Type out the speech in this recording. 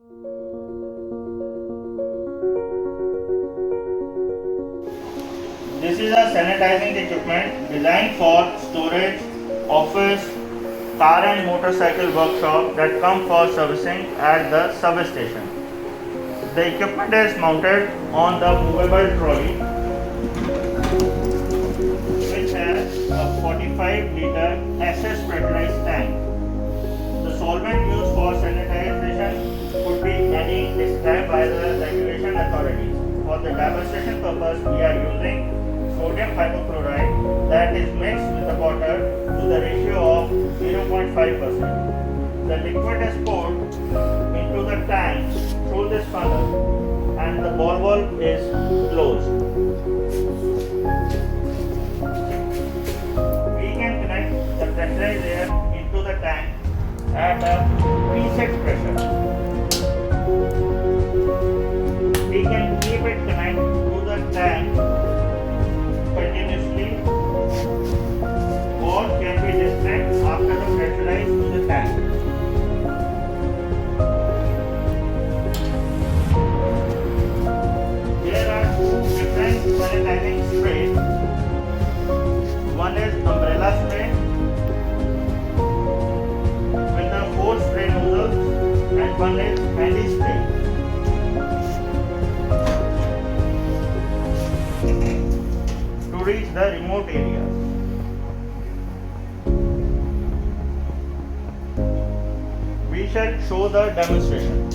This is a sanitizing equipment designed for storage, office, car and motorcycle workshop that come for servicing at the substation. The equipment is mounted on the movable trolley which has a 45-liter SS pressurized tank. The solvent used for sanitization could be any described by the regulation authorities. For the demonstration purpose, we are using sodium hypochlorite that is mixed with the water to the ratio of 0.5%. The liquid is poured into the tank through this funnel and the ball valve is closed. We can connect the pressurized air into the tank at a preset pressure. We can keep it connected to the tank continuously or can be disconnected after the pressurized to the tank. There are two different sanitizing sprays. One is umbrella spray with the 4 spray nozzles and one is handy spray. To reach the remote areas. We shall show the demonstration.